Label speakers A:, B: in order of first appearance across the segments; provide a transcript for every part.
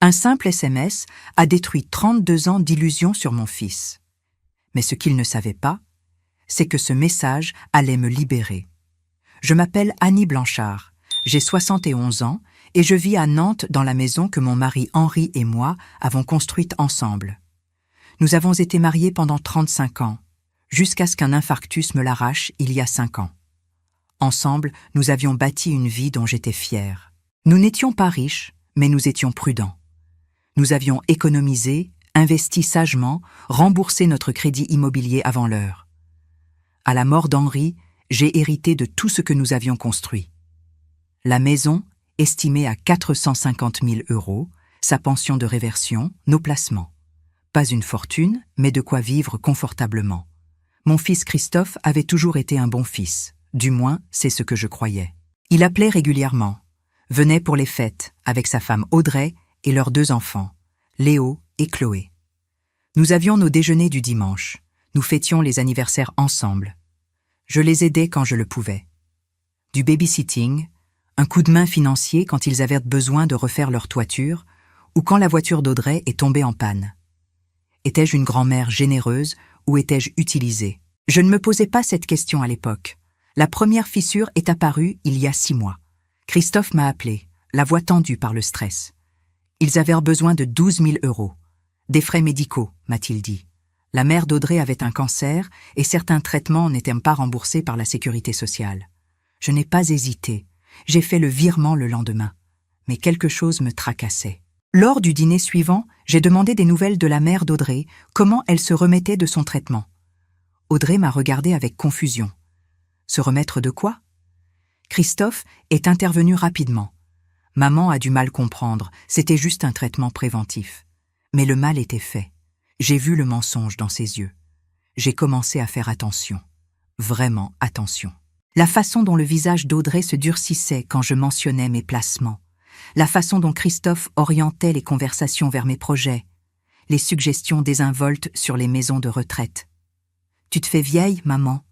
A: Un simple SMS a détruit 32 ans d'illusions sur mon fils. Mais ce qu'il ne savait pas, c'est que ce message allait me libérer. Je m'appelle Annie Blanchard, j'ai 71 ans et je vis à Nantes dans la maison que mon mari Henri et moi avons construite ensemble. Nous avons été mariés pendant 35 ans, jusqu'à ce qu'un infarctus me l'arrache il y a 5 ans. Ensemble, nous avions bâti une vie dont j'étais fière. Nous n'étions pas riches, mais nous étions prudents. Nous avions économisé, investi sagement, remboursé notre crédit immobilier avant l'heure. À la mort d'Henri, j'ai hérité de tout ce que nous avions construit. La maison, estimée à 450 000 €, sa pension de réversion, nos placements. Pas une fortune, mais de quoi vivre confortablement. Mon fils Christophe avait toujours été un bon fils, du moins c'est ce que je croyais. Il appelait régulièrement, venait pour les fêtes avec sa femme Audrey et leurs 2 enfants, Léo et Chloé. Nous avions nos déjeuners du dimanche, nous fêtions les anniversaires ensemble. Je les aidais quand je le pouvais. Du babysitting, un coup de main financier quand ils avaient besoin de refaire leur toiture ou quand la voiture d'Audrey est tombée en panne. Étais-je une grand-mère généreuse ou étais-je utilisée? Je ne me posais pas cette question à l'époque. La première fissure est apparue il y a 6 mois. Christophe m'a appelé, la voix tendue par le stress. Ils avaient besoin de 12 000 €. Des frais médicaux, m'a-t-il dit. La mère d'Audrey avait un cancer et certains traitements n'étaient pas remboursés par la sécurité sociale. Je n'ai pas hésité. J'ai fait le virement le lendemain. Mais quelque chose me tracassait. Lors du dîner suivant, j'ai demandé des nouvelles de la mère d'Audrey, comment elle se remettait de son traitement. Audrey m'a regardé avec confusion. Se remettre de quoi? Christophe est intervenu rapidement. Maman a du mal comprendre, c'était juste un traitement préventif. Mais le mal était fait. J'ai vu le mensonge dans ses yeux. J'ai commencé à faire attention. Vraiment attention. La façon dont le visage d'Audrey se durcissait quand je mentionnais mes placements. La façon dont Christophe orientait les conversations vers mes projets. Les suggestions désinvoltes sur les maisons de retraite. « Tu te fais vieille, maman.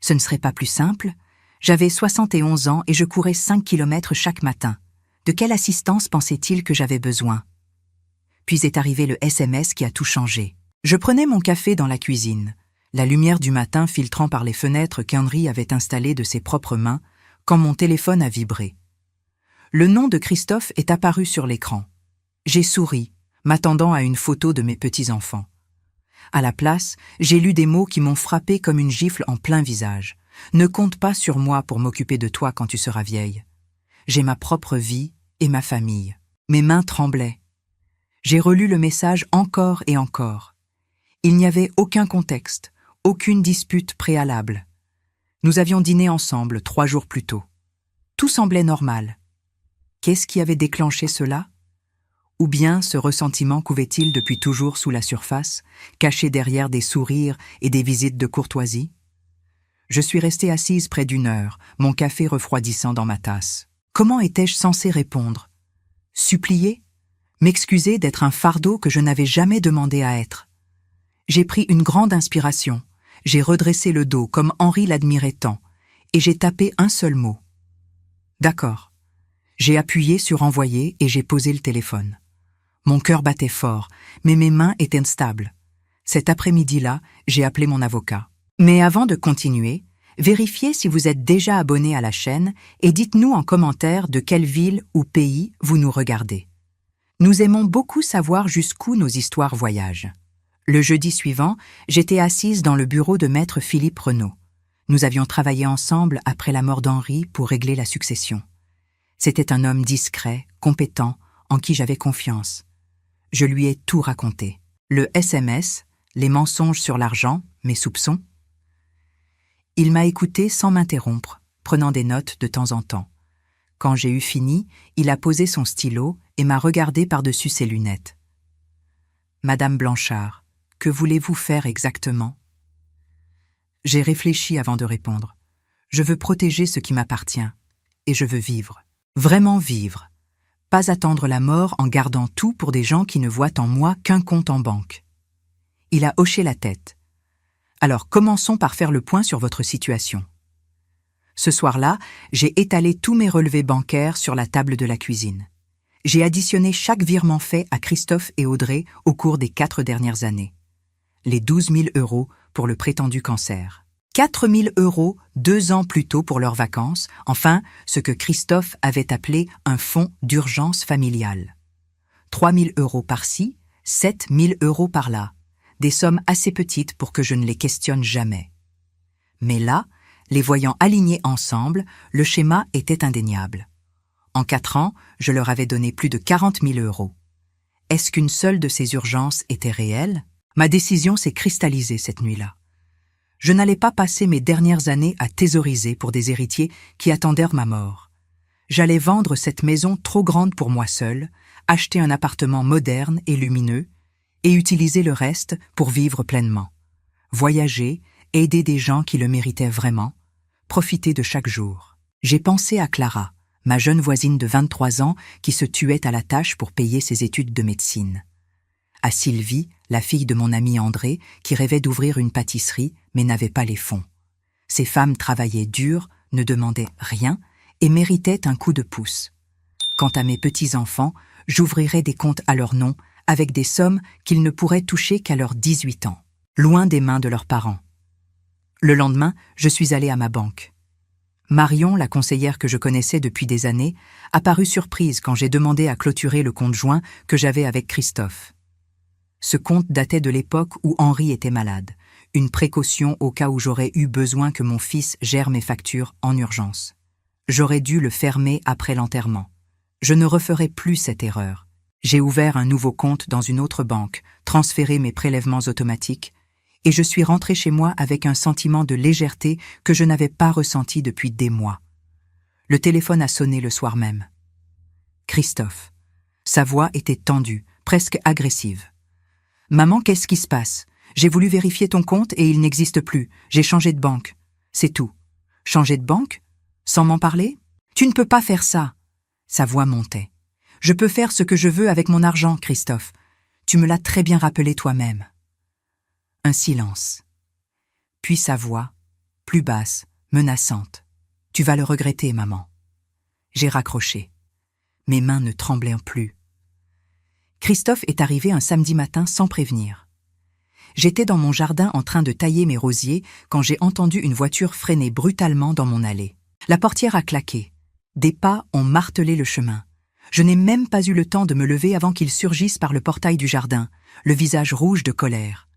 A: Ce ne serait pas plus simple? J'avais 71 ans et je courais 5 kilomètres chaque matin. De quelle assistance pensait-il que j'avais besoin? » Puis est arrivé le SMS qui a tout changé. Je prenais mon café dans la cuisine, la lumière du matin filtrant par les fenêtres qu'Henri avait installées de ses propres mains, quand mon téléphone a vibré. Le nom de Christophe est apparu sur l'écran. J'ai souri, m'attendant à une photo de mes petits-enfants. À la place, j'ai lu des mots qui m'ont frappé comme une gifle en plein visage. « Ne compte pas sur moi pour m'occuper de toi quand tu seras vieille. J'ai ma propre vie et ma famille. » Mes mains tremblaient. J'ai relu le message encore et encore. Il n'y avait aucun contexte, aucune dispute préalable. Nous avions dîné ensemble 3 jours plus tôt. Tout semblait normal. Qu'est-ce qui avait déclenché cela? Ou bien ce ressentiment couvait-il depuis toujours sous la surface, caché derrière des sourires et des visites de courtoisie? Je suis restée assise près d'1 heure, mon café refroidissant dans ma tasse. Comment étais-je censée répondre? Supplier? M'excuser d'être un fardeau que je n'avais jamais demandé à être? J'ai pris une grande inspiration, j'ai redressé le dos comme Henri l'admirait tant, et j'ai tapé un seul mot. D'accord. J'ai appuyé sur envoyer et j'ai posé le téléphone. Mon cœur battait fort, mais mes mains étaient instables. Cet après-midi-là, j'ai appelé mon avocat. Mais avant de continuer, vérifiez si vous êtes déjà abonné à la chaîne et dites-nous en commentaire de quelle ville ou pays vous nous regardez. Nous aimons beaucoup savoir jusqu'où nos histoires voyagent. Le jeudi suivant, j'étais assise dans le bureau de maître Philippe Renaud. Nous avions travaillé ensemble après la mort d'Henri pour régler la succession. C'était un homme discret, compétent, en qui j'avais confiance. Je lui ai tout raconté. Le SMS, les mensonges sur l'argent, mes soupçons. Il m'a écouté sans m'interrompre, prenant des notes de temps en temps. Quand j'ai eu fini, il a posé son stylo et m'a regardé par-dessus ses lunettes. « Madame Blanchard, que voulez-vous faire exactement ?» J'ai réfléchi avant de répondre. Je veux protéger ce qui m'appartient, et je veux vivre. Vraiment vivre. Pas attendre la mort en gardant tout pour des gens qui ne voient en moi qu'un compte en banque. Il a hoché la tête. Alors commençons par faire le point sur votre situation. Ce soir-là, j'ai étalé tous mes relevés bancaires sur la table de la cuisine. J'ai additionné chaque virement fait à Christophe et Audrey au cours des 4 dernières années. Les 12 000 € pour le prétendu cancer. 4 000 € 2 ans plus tôt pour leurs vacances, enfin, ce que Christophe avait appelé un fonds d'urgence familiale. 3 000 € par-ci, 7 000 € par-là. Des sommes assez petites pour que je ne les questionne jamais. Mais là, les voyant alignés ensemble, le schéma était indéniable. En 4 ans, je leur avais donné plus de 40 000 €. Est-ce qu'une seule de ces urgences était réelle? Ma décision s'est cristallisée cette nuit-là. Je n'allais pas passer mes dernières années à thésauriser pour des héritiers qui attendèrent ma mort. J'allais vendre cette maison trop grande pour moi seule, acheter un appartement moderne et lumineux, et utiliser le reste pour vivre pleinement. Voyager, aider des gens qui le méritaient vraiment, profiter de chaque jour. J'ai pensé à Clara, ma jeune voisine de 23 ans qui se tuait à la tâche pour payer ses études de médecine. À Sylvie, la fille de mon ami André, qui rêvait d'ouvrir une pâtisserie mais n'avait pas les fonds. Ces femmes travaillaient dur, ne demandaient rien et méritaient un coup de pouce. Quant à mes petits-enfants, j'ouvrirais des comptes à leur nom avec des sommes qu'ils ne pourraient toucher qu'à leurs 18 ans, loin des mains de leurs parents. Le lendemain, je suis allée à ma banque. Marion, la conseillère que je connaissais depuis des années, apparut surprise quand j'ai demandé à clôturer le compte joint que j'avais avec Christophe. Ce compte datait de l'époque où Henri était malade, une précaution au cas où j'aurais eu besoin que mon fils gère mes factures en urgence. J'aurais dû le fermer après l'enterrement. Je ne referai plus cette erreur. J'ai ouvert un nouveau compte dans une autre banque, transféré mes prélèvements automatiques, et je suis rentrée chez moi avec un sentiment de légèreté que je n'avais pas ressenti depuis des mois. Le téléphone a sonné le soir même. Christophe. Sa voix était tendue, presque agressive. « Maman, qu'est-ce qui se passe? J'ai voulu vérifier ton compte et il n'existe plus. J'ai changé de banque. C'est tout. » « Changer de banque? Sans m'en parler? Tu ne peux pas faire ça. » Sa voix montait. « Je peux faire ce que je veux avec mon argent, Christophe. Tu me l'as très bien rappelé toi-même. » Un silence. Puis sa voix, plus basse, menaçante. « Tu vas le regretter, maman. » J'ai raccroché. Mes mains ne tremblaient plus. Christophe est arrivé un samedi matin sans prévenir. J'étais dans mon jardin en train de tailler mes rosiers quand j'ai entendu une voiture freiner brutalement dans mon allée. La portière a claqué. Des pas ont martelé le chemin. Je n'ai même pas eu le temps de me lever avant qu'il surgisse par le portail du jardin, le visage rouge de colère.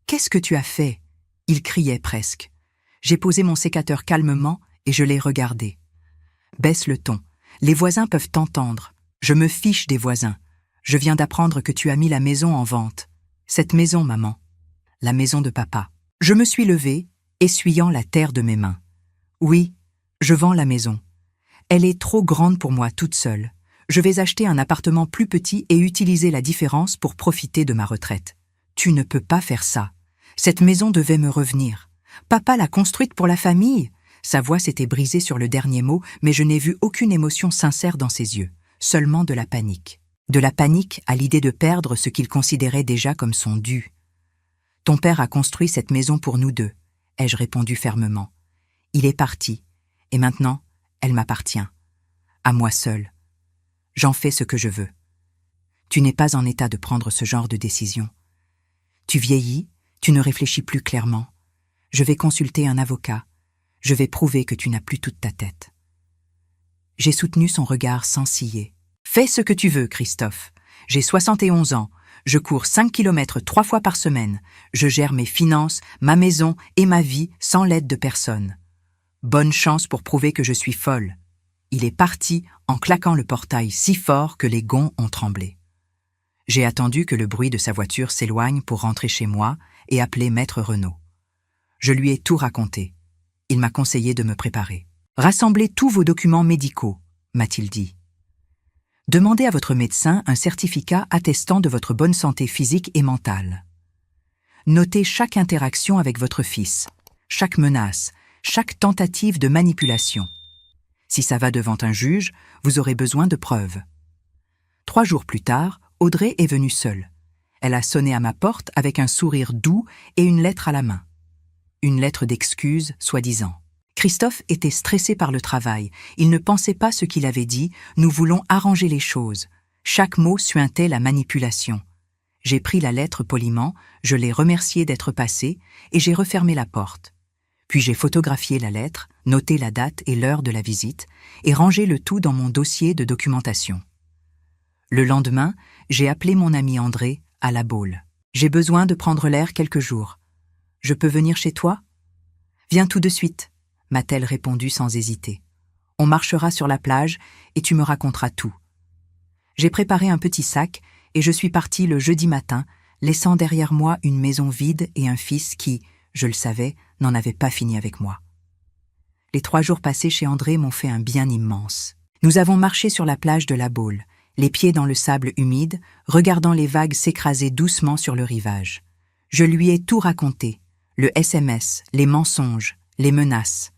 A: « Qu'est-ce que tu as fait ?» Il criait presque. J'ai posé mon sécateur calmement et je l'ai regardé. « Baisse le ton. Les voisins peuvent t'entendre. Je me fiche des voisins. Je viens d'apprendre que tu as mis la maison en vente. Cette maison, maman. La maison de papa. » Je me suis levée, essuyant la terre de mes mains. « Oui, je vends la maison. Elle est trop grande pour moi toute seule. Je vais acheter un appartement plus petit et utiliser la différence pour profiter de ma retraite. Tu ne peux pas faire ça. Cette maison devait me revenir. Papa l'a construite pour la famille. » Sa voix s'était brisée sur le dernier mot, mais je n'ai vu aucune émotion sincère dans ses yeux, seulement de la panique. De la panique à l'idée de perdre ce qu'il considérait déjà comme son dû. « Ton père a construit cette maison pour nous deux, » ai-je répondu fermement. « Il est parti, et maintenant, elle m'appartient. À moi seule. J'en fais ce que je veux. Tu n'es pas en état de prendre ce genre de décision. Tu vieillis, tu ne réfléchis plus clairement. Je vais consulter un avocat. Je vais prouver que tu n'as plus toute ta tête. » J'ai soutenu son regard sans ciller. « Fais ce que tu veux, Christophe. J'ai 71 ans. Je cours 5 kilomètres 3 fois par semaine. Je gère mes finances, ma maison et ma vie sans l'aide de personne. Bonne chance pour prouver que je suis folle. » Il est parti en claquant le portail si fort que les gonds ont tremblé. J'ai attendu que le bruit de sa voiture s'éloigne pour rentrer chez moi et appeler Maître Renaud. Je lui ai tout raconté. Il m'a conseillé de me préparer. « Rassemblez tous vos documents médicaux, » m'a-t-il dit. « Demandez à votre médecin un certificat attestant de votre bonne santé physique et mentale. Notez chaque interaction avec votre fils, chaque menace, chaque tentative de manipulation. Si ça va devant un juge, vous aurez besoin de preuves. » 3 jours plus tard, Audrey est venue seule. Elle a sonné à ma porte avec un sourire doux et une lettre à la main. Une lettre d'excuse, soi-disant. Christophe était stressé par le travail. Il ne pensait pas ce qu'il avait dit. « Nous voulons arranger les choses. » Chaque mot suintait la manipulation. J'ai pris la lettre poliment, je l'ai remercié d'être passé et j'ai refermé la porte. Puis j'ai photographié la lettre, noté la date et l'heure de la visite et rangé le tout dans mon dossier de documentation. Le lendemain, j'ai appelé mon ami André à La Baule. « J'ai besoin de prendre l'air quelques jours. Je peux venir chez toi ? » « Viens tout de suite, » m'a-t-elle répondu sans hésiter. « On marchera sur la plage et tu me raconteras tout. » J'ai préparé un petit sac et je suis partie le jeudi matin, laissant derrière moi une maison vide et un fils qui, je le savais, n'en avait pas fini avec moi. Les 3 jours passés chez André m'ont fait un bien immense. Nous avons marché sur la plage de La Baule, les pieds dans le sable humide, regardant les vagues s'écraser doucement sur le rivage. Je lui ai tout raconté, le SMS, les mensonges, les menaces.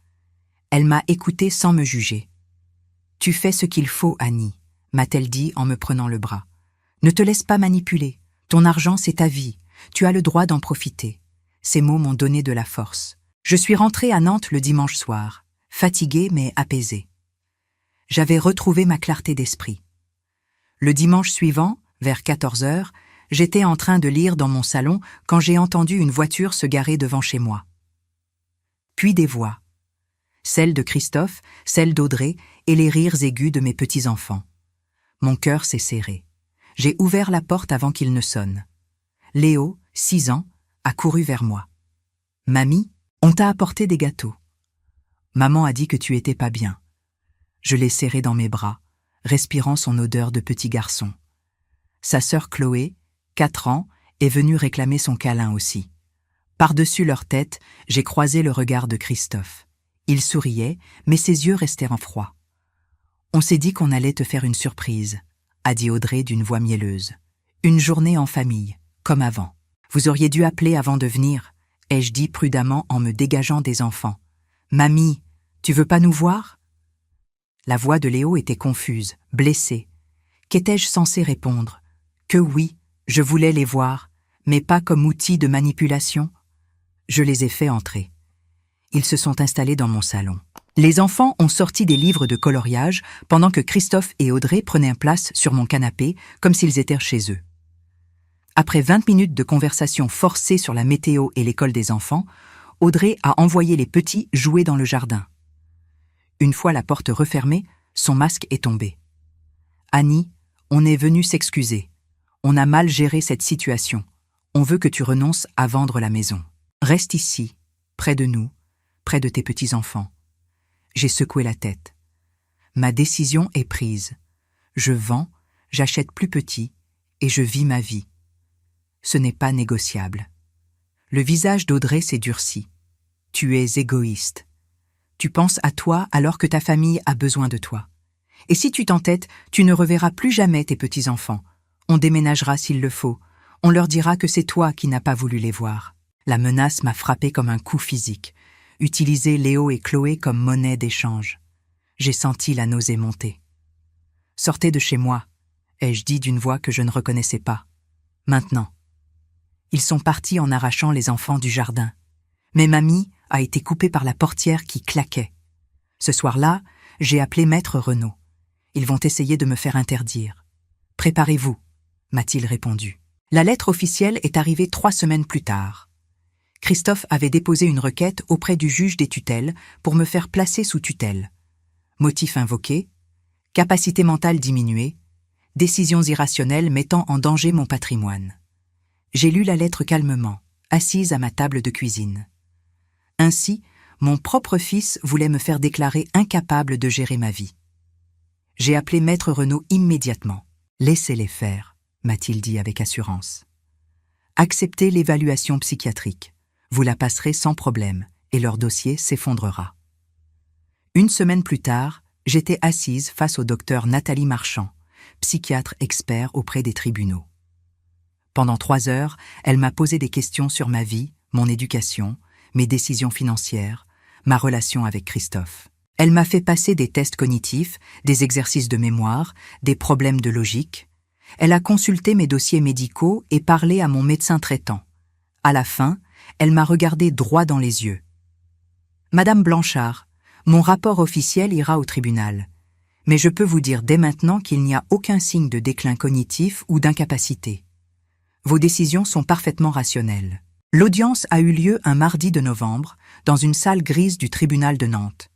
A: Elle m'a écouté sans me juger. « Tu fais ce qu'il faut, Annie », m'a-t-elle dit en me prenant le bras. « Ne te laisse pas manipuler. Ton argent, c'est ta vie. Tu as le droit d'en profiter. » Ces mots m'ont donné de la force. Je suis rentrée à Nantes le dimanche soir, fatiguée mais apaisée. J'avais retrouvé ma clarté d'esprit. Le dimanche suivant, vers 14 heures, j'étais en train de lire dans mon salon quand j'ai entendu une voiture se garer devant chez moi. Puis des voix. Celle de Christophe, celle d'Audrey et les rires aigus de mes petits-enfants. Mon cœur s'est serré. J'ai ouvert la porte avant qu'il ne sonne. Léo, 6 ans, a couru vers moi. « Mamie, on t'a apporté des gâteaux. Maman a dit que tu étais pas bien. » Je l'ai serré dans mes bras, respirant son odeur de petit garçon. Sa sœur Chloé, 4 ans, est venue réclamer son câlin aussi. Par-dessus leur tête, j'ai croisé le regard de Christophe. Il souriait, mais ses yeux restèrent en froid. « On s'est dit qu'on allait te faire une surprise », a dit Audrey d'une voix mielleuse. « Une journée en famille, comme avant. Vous auriez dû appeler avant de venir, » ai-je dit prudemment en me dégageant des enfants. « Mamie, tu veux pas nous voir ?» La voix de Léo était confuse, blessée. Qu'étais-je censée répondre? Que oui, je voulais les voir, mais pas comme outil de manipulation. Je les ai fait entrer. Ils se sont installés dans mon salon. Les enfants ont sorti des livres de coloriage pendant que Christophe et Audrey prenaient place sur mon canapé comme s'ils étaient chez eux. Après 20 minutes de conversation forcée sur la météo et l'école des enfants, Audrey a envoyé les petits jouer dans le jardin. Une fois la porte refermée, son masque est tombé. « Annie, on est venu s'excuser. On a mal géré cette situation. On veut que tu renonces à vendre la maison. Reste ici, près de nous, près de tes petits-enfants. » J'ai secoué la tête. Ma décision est prise. Je vends, j'achète plus petit et je vis ma vie. Ce n'est pas négociable. Le visage d'Audrey s'est durci. Tu es égoïste. Tu penses à toi alors que ta famille a besoin de toi. Et si tu t'entêtes, tu ne reverras plus jamais tes petits-enfants. On déménagera s'il le faut. On leur dira que c'est toi qui n'as pas voulu les voir. La menace m'a frappé comme un coup physique. Utiliser Léo et Chloé comme monnaie d'échange. J'ai senti la nausée monter. « Sortez de chez moi », ai-je dit d'une voix que je ne reconnaissais pas. Maintenant. Ils sont partis en arrachant les enfants du jardin. Mais mamie a été coupée par la portière qui claquait. Ce soir-là, j'ai appelé Maître Renaud. Ils vont essayer de me faire interdire. « Préparez-vous », m'a-t-il répondu. La lettre officielle est arrivée 3 semaines plus tard. Christophe avait déposé une requête auprès du juge des tutelles pour me faire placer sous tutelle. Motif invoqué, capacité mentale diminuée, décisions irrationnelles mettant en danger mon patrimoine. J'ai lu la lettre calmement, assise à ma table de cuisine. Ainsi, mon propre fils voulait me faire déclarer incapable de gérer ma vie. J'ai appelé Maître Renaud immédiatement. « Laissez-les faire », m'a-t-il dit avec assurance. « Acceptez l'évaluation psychiatrique. Vous la passerez sans problème et leur dossier s'effondrera. » 1 semaine plus tard, j'étais assise face au docteur Nathalie Marchand, psychiatre expert auprès des tribunaux. Pendant 3 heures, elle m'a posé des questions sur ma vie, mon éducation, mes décisions financières, ma relation avec Christophe. Elle m'a fait passer des tests cognitifs, des exercices de mémoire, des problèmes de logique. Elle a consulté mes dossiers médicaux et parlé à mon médecin traitant. À la fin, elle m'a regardé droit dans les yeux. « Madame Blanchard, mon rapport officiel ira au tribunal. Mais je peux vous dire dès maintenant qu'il n'y a aucun signe de déclin cognitif ou d'incapacité. Vos décisions sont parfaitement rationnelles. L'audience a eu lieu un mardi de novembre, dans une salle grise du tribunal de Nantes.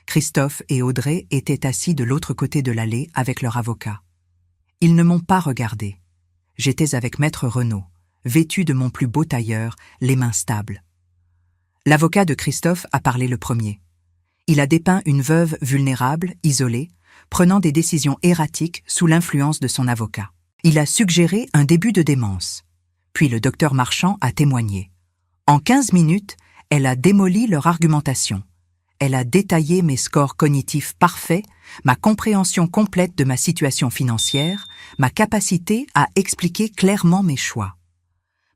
A: Christophe et Audrey étaient assis de l'autre côté de l'allée avec leur avocat. Ils ne m'ont pas regardé. J'étais avec Maître Renaud, vêtu de mon plus beau tailleur, les mains stables. L'avocat de Christophe a parlé le premier. Il a dépeint une veuve vulnérable, isolée, prenant des décisions erratiques sous l'influence de son avocat. Il a suggéré un début de démence. Puis le docteur Marchand a témoigné. En 15 minutes, elle a démoli leur argumentation. Elle a détaillé mes scores cognitifs parfaits, ma compréhension complète de ma situation financière, ma capacité à expliquer clairement mes choix.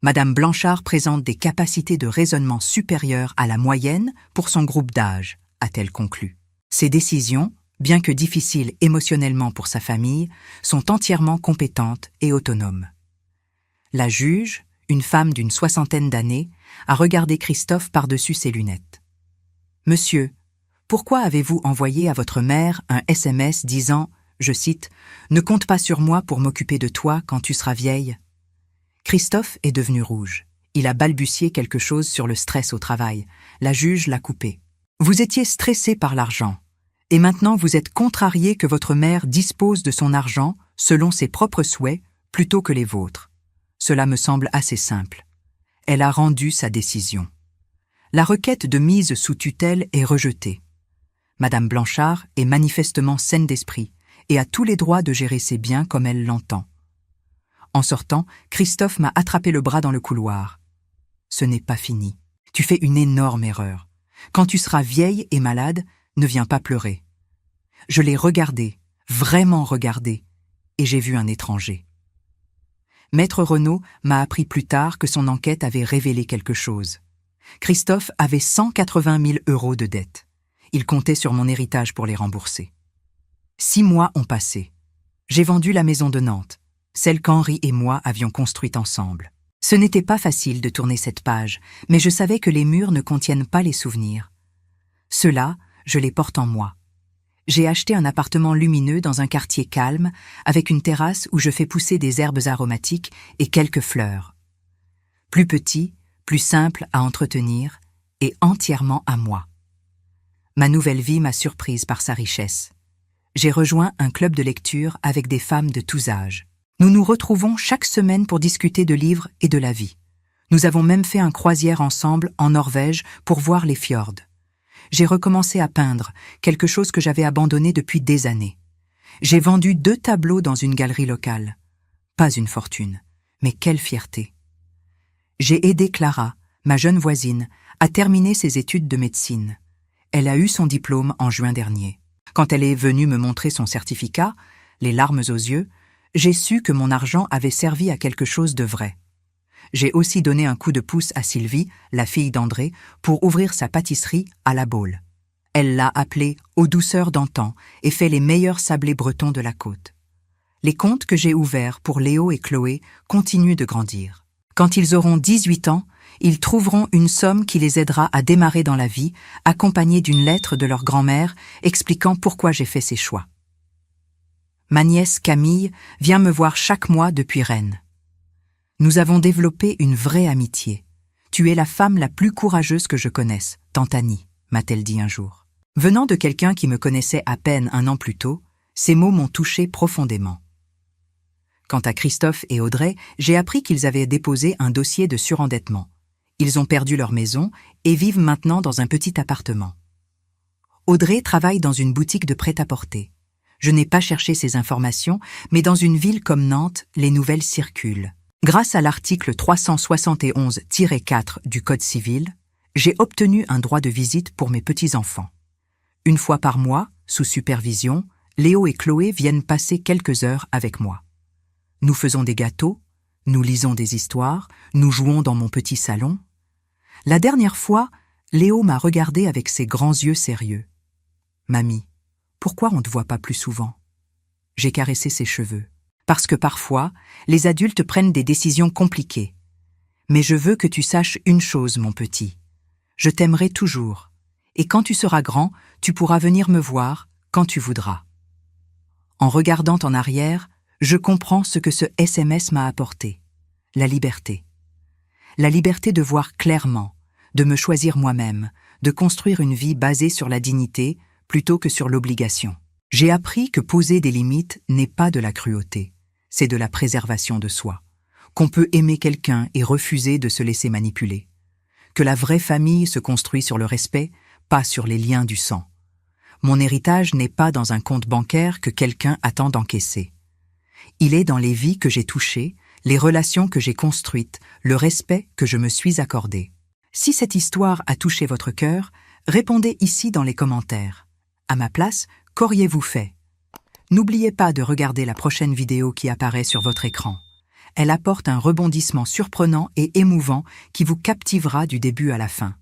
A: Madame Blanchard présente des capacités de raisonnement supérieures à la moyenne pour son groupe d'âge, a-t-elle conclu. Ses décisions, bien que difficiles émotionnellement pour sa famille, sont entièrement compétentes et autonomes. La juge, une femme d'une 60aine d'années, a regardé Christophe par-dessus ses lunettes. « Monsieur, pourquoi avez-vous envoyé à votre mère un SMS disant, je cite, « Ne compte pas sur moi pour m'occuper de toi quand tu seras vieille » Christophe est devenu rouge. Il a balbutié quelque chose sur le stress au travail. La juge l'a coupé. « Vous étiez stressé par l'argent. Et maintenant vous êtes contrarié que votre mère dispose de son argent selon ses propres souhaits plutôt que les vôtres. Cela me semble assez simple. » Elle a rendu sa décision. La requête de mise sous tutelle est rejetée. Madame Blanchard est manifestement saine d'esprit et a tous les droits de gérer ses biens comme elle l'entend. En sortant, Christophe m'a attrapé le bras dans le couloir. « Ce n'est pas fini. Tu fais une énorme erreur. Quand tu seras vieille et malade, ne viens pas pleurer. » Je l'ai regardé, vraiment regardé, et j'ai vu un étranger. Maître Renaud m'a appris plus tard que son enquête avait révélé quelque chose. Christophe avait 180 000 € de dettes. Il comptait sur mon héritage pour les rembourser. 6 mois ont passé. J'ai vendu la maison de Nantes, celle qu'Henri et moi avions construite ensemble. Ce n'était pas facile de tourner cette page, mais je savais que les murs ne contiennent pas les souvenirs. Ceux-là, je les porte en moi. J'ai acheté un appartement lumineux dans un quartier calme, avec une terrasse où je fais pousser des herbes aromatiques et quelques fleurs. Plus petit, plus simple à entretenir et entièrement à moi. Ma nouvelle vie m'a surprise par sa richesse. J'ai rejoint un club de lecture avec des femmes de tous âges. Nous nous retrouvons chaque semaine pour discuter de livres et de la vie. Nous avons même fait un croisière ensemble en Norvège pour voir les fjords. J'ai recommencé à peindre, quelque chose que j'avais abandonné depuis des années. J'ai vendu 2 tableaux dans une galerie locale. Pas une fortune, mais quelle fierté. J'ai aidé Clara, ma jeune voisine, à terminer ses études de médecine. Elle a eu son diplôme en juin dernier. Quand elle est venue me montrer son certificat, les larmes aux yeux, j'ai su que mon argent avait servi à quelque chose de vrai. J'ai aussi donné un coup de pouce à Sylvie, la fille d'André, pour ouvrir sa pâtisserie à la Baule. Elle l'a appelée « Aux douceurs d'antan » et fait les meilleurs sablés bretons de la côte. Les comptes que j'ai ouverts pour Léo et Chloé continuent de grandir. Quand ils auront 18 ans, ils trouveront une somme qui les aidera à démarrer dans la vie, accompagnée d'une lettre de leur grand-mère expliquant pourquoi j'ai fait ces choix. Ma nièce Camille vient me voir chaque mois depuis Rennes. Nous avons développé une vraie amitié. « Tu es la femme la plus courageuse que je connaisse, tante Annie », m'a-t-elle dit un jour. Venant de quelqu'un qui me connaissait à peine 1 an plus tôt, ces mots m'ont touché profondément. Quant à Christophe et Audrey, j'ai appris qu'ils avaient déposé un dossier de surendettement. Ils ont perdu leur maison et vivent maintenant dans un petit appartement. Audrey travaille dans une boutique de prêt-à-porter. Je n'ai pas cherché ces informations, mais dans une ville comme Nantes, les nouvelles circulent. Grâce à l'article 371-4 du Code civil, j'ai obtenu un droit de visite pour mes petits-enfants. Une fois par mois, sous supervision, Léo et Chloé viennent passer quelques heures avec moi. Nous faisons des gâteaux, nous lisons des histoires, nous jouons dans mon petit salon. La dernière fois, Léo m'a regardé avec ses grands yeux sérieux. « Mamie, pourquoi on ne te voit pas plus souvent ?» J'ai caressé ses cheveux. Parce que parfois, les adultes prennent des décisions compliquées. Mais je veux que tu saches une chose, mon petit. Je t'aimerai toujours. Et quand tu seras grand, tu pourras venir me voir quand tu voudras. En regardant en arrière, je comprends ce que ce SMS m'a apporté. La liberté. La liberté de voir clairement, de me choisir moi-même, de construire une vie basée sur la dignité plutôt que sur l'obligation. J'ai appris que poser des limites n'est pas de la cruauté, c'est de la préservation de soi. Qu'on peut aimer quelqu'un et refuser de se laisser manipuler. Que la vraie famille se construit sur le respect, pas sur les liens du sang. Mon héritage n'est pas dans un compte bancaire que quelqu'un attend d'encaisser. Il est dans les vies que j'ai touchées, les relations que j'ai construites, le respect que je me suis accordé. Si cette histoire a touché votre cœur, répondez ici dans les commentaires. À ma place, qu'auriez-vous fait? N'oubliez pas de regarder la prochaine vidéo qui apparaît sur votre écran. Elle apporte un rebondissement surprenant et émouvant qui vous captivera du début à la fin.